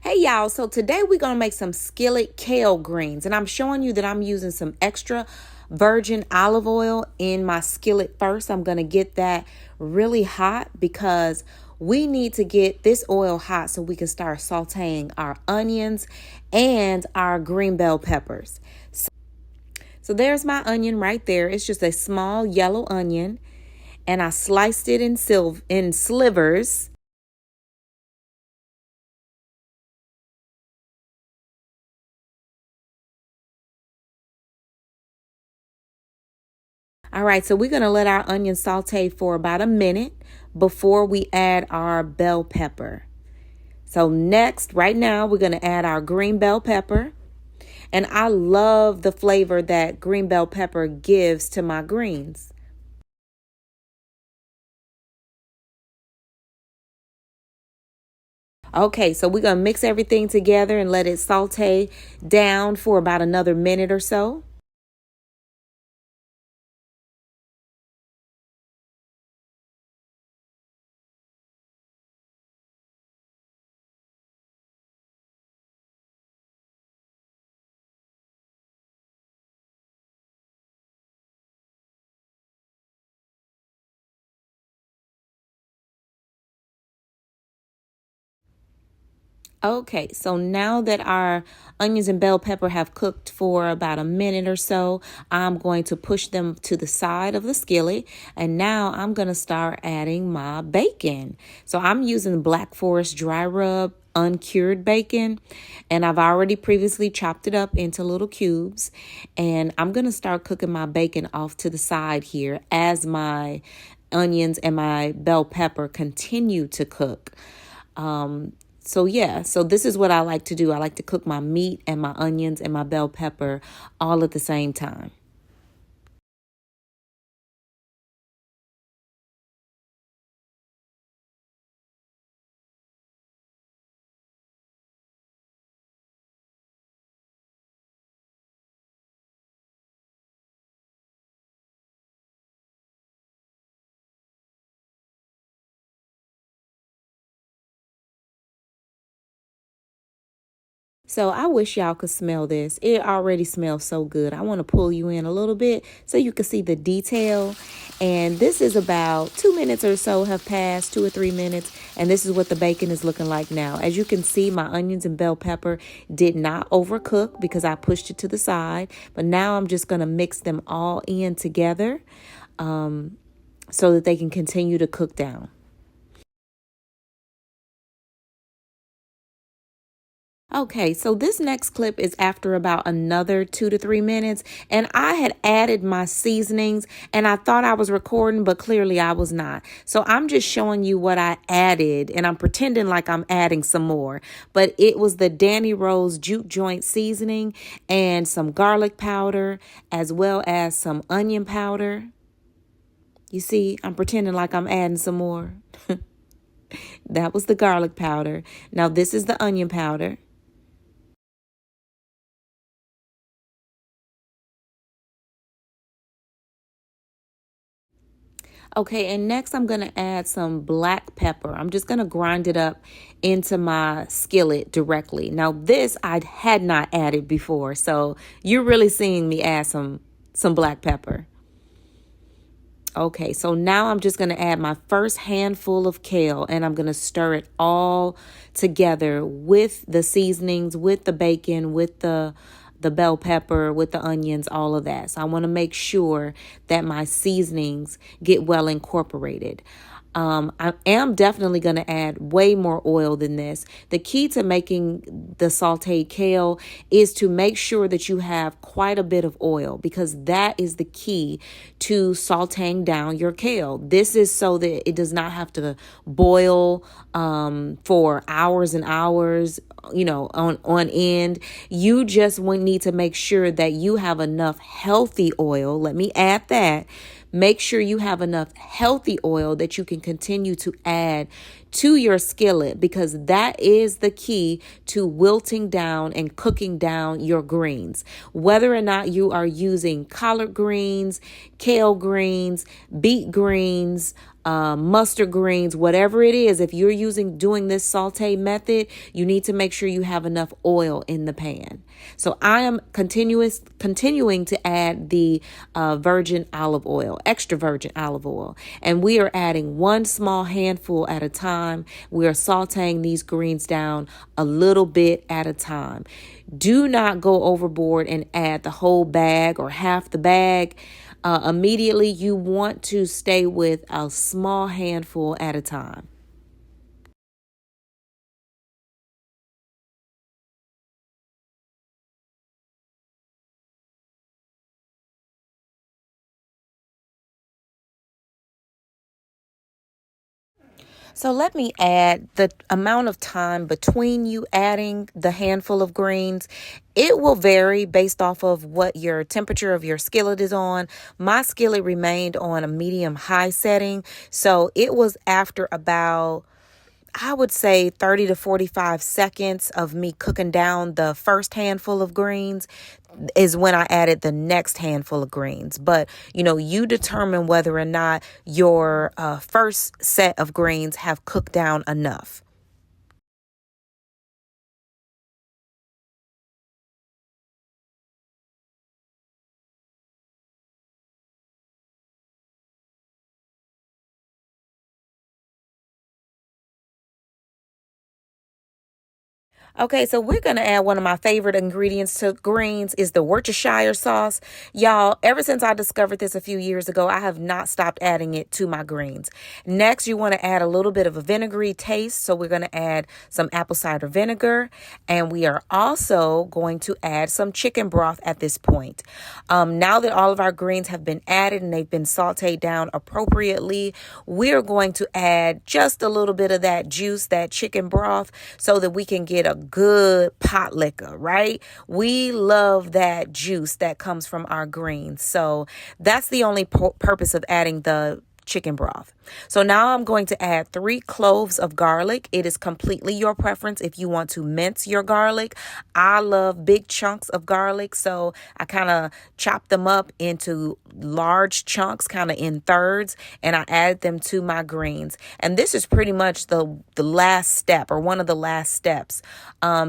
Hey y'all, so today we're going to make some skillet kale greens, and I'm showing you that I'm using some extra virgin olive oil in my skillet first. I'm going to get that really hot because we need to get this oil hot so we can start sauteing our onions and our green bell peppers. So there's my onion right there. It's just a small yellow onion, and I sliced it in slivers. All right, so we're going to let our onion saute for about a minute before we add our bell pepper. So next, right now, we're going to add our green bell pepper. And I love the flavor that green bell pepper gives to my greens. Okay, so we're going to mix everything together and let it saute down for about another minute or so. Okay, so now that our onions and bell pepper have cooked for about a minute or so, I'm going to push them to the side of the skillet. And now I'm going to start adding my bacon. So I'm using Black Forest dry rub uncured bacon, and I've already previously chopped it up into little cubes. And I'm going to start cooking my bacon off to the side here as my onions and my bell pepper continue to cook. So this is what I like to do. I like to cook my meat and my onions and my bell pepper all at the same time. So I wish y'all could smell this. It already smells so good. I want to pull you in a little bit so you can see the detail. And this is about 2 minutes or so have passed, 2 or 3 minutes. And this is what the bacon is looking like now. As you can see, my onions and bell pepper did not overcook because I pushed it to the side. But now I'm just going to mix them all in together so that they can continue to cook down. Okay, so this next clip is after about another 2 to 3 minutes, and I had added my seasonings, and I thought I was recording, but clearly I was not. So I'm just showing you what I added, and I'm pretending like I'm adding some more. But it was the Danni Rose Juke joint seasoning and some garlic powder, as well as some onion powder. You see, I'm pretending like I'm adding some more. That was the garlic powder. Now this is the onion powder. Okay, and next I'm going to add some black pepper. I'm just going to grind it up into my skillet directly. Now, this I had not added before, so you're really seeing me add some black pepper. Okay, so now I'm just going to add my first handful of kale, and I'm going to stir it all together with the seasonings, with the bacon, with the bell pepper, with the onions, all of that. So I want to make sure that my seasonings get well incorporated. I am definitely going to add way more oil than this. The key to making the sauteed kale is to make sure that you have quite a bit of oil, because that is the key to sauteing down your kale. This is so that it does not have to boil for hours and hours, on end. You just need to make sure that you have enough healthy oil. Let me add that. Make sure you have enough healthy oil that you can continue to add to your skillet, because that is the key to wilting down and cooking down your greens. Whether or not you are using collard greens, kale greens, beet greens, mustard greens, whatever it is. If you're doing this saute method, you need to make sure you have enough oil in the pan. So I am continuing to add the virgin olive oil, extra virgin olive oil. And we are adding one small handful at a time. We are sauteing these greens down a little bit at a time. Do not go overboard and add the whole bag or half the bag. Immediately, you want to stay with a small handful at a time. So let me add the amount of time between you adding the handful of greens. It will vary based off of what your temperature of your skillet is on. My skillet remained on a medium high setting. So it was after about, I would say, 30 to 45 seconds of me cooking down the first handful of greens is when I added the next handful of greens. But, you determine whether or not your first set of greens have cooked down enough. Okay, so we're going to add one of my favorite ingredients to greens is the Worcestershire sauce. Y'all, ever since I discovered this a few years ago, I have not stopped adding it to my greens. Next, you want to add a little bit of a vinegary taste. So we're going to add some apple cider vinegar. And we are also going to add some chicken broth at this point. Now that all of our greens have been added and they've been sauteed down appropriately, we're going to add just a little bit of that juice, that chicken broth, so that we can get a good pot liquor, right? We love that juice that comes from our greens. So that's the only purpose of adding the chicken broth. So now I'm going to add 3 cloves of garlic. It is completely your preference if you want to mince your garlic. I love big chunks of garlic, so I kind of chop them up into large chunks, kind of in thirds, and I add them to my greens. And this is pretty much the last step, or one of the last steps,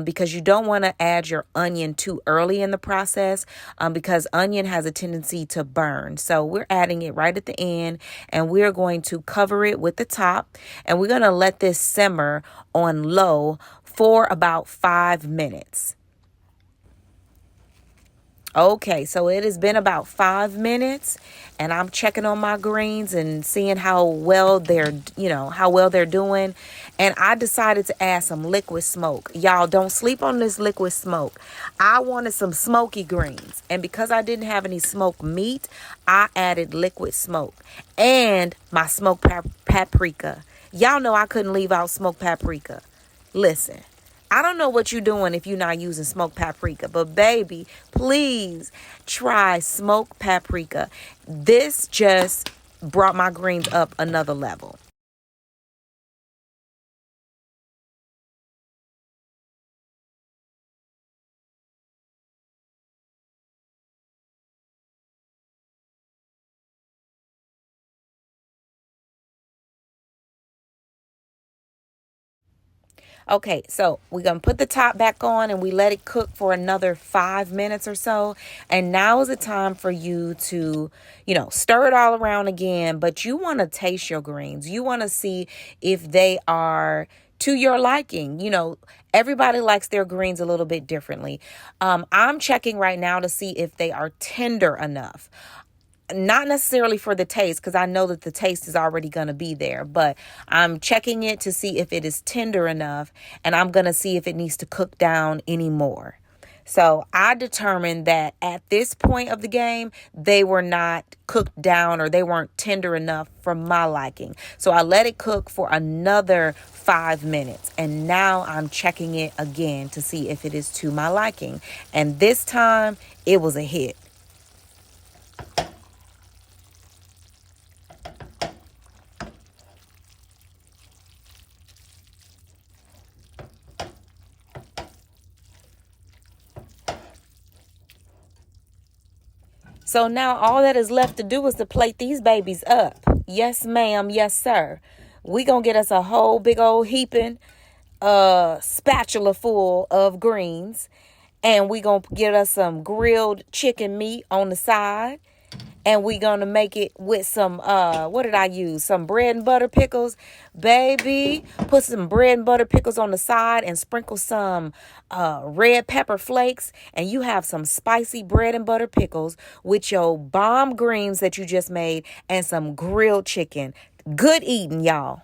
because you don't want to add your onion too early in the process, because onion has a tendency to burn. So we're adding it right at the end, and we're going to cover it with the top, and we're going to let this simmer on low for about 5 minutes. Okay, so it has been about 5 minutes, and I'm checking on my greens and seeing how well they're doing. And I decided to add some liquid smoke. Y'all, don't sleep on this liquid smoke. I wanted some smoky greens, and because I didn't have any smoked meat, I added liquid smoke and my smoked paprika. Y'all know I couldn't leave out smoked paprika. Listen, I don't know what you're doing if you're not using smoked paprika, but baby, please try smoked paprika. This just brought my greens up another level. Okay, so we're going to put the top back on and we let it cook for another 5 minutes or so. And now is the time for you to, stir it all around again. But you want to taste your greens. You want to see if they are to your liking. Everybody likes their greens a little bit differently. I'm checking right now to see if they are tender enough. Not necessarily for the taste, because I know that the taste is already going to be there, but I'm checking it to see if it is tender enough, and I'm going to see if it needs to cook down anymore. So I determined that at this point of the game, they were not cooked down, or they weren't tender enough for my liking. So I let it cook for another 5 minutes, and now I'm checking it again to see if it is to my liking. And this time it was a hit. So now all that is left to do is to plate these babies up. Yes, ma'am. Yes, sir. We gonna get us a whole big old heaping spatula full of greens. And we gonna get us some grilled chicken meat on the side. And we gonna make it with some what did I use? Some bread and butter pickles. Baby, put some bread and butter pickles on the side and sprinkle some red pepper flakes, and you have some spicy bread and butter pickles with your bomb greens that you just made and some grilled chicken. Good eating, y'all.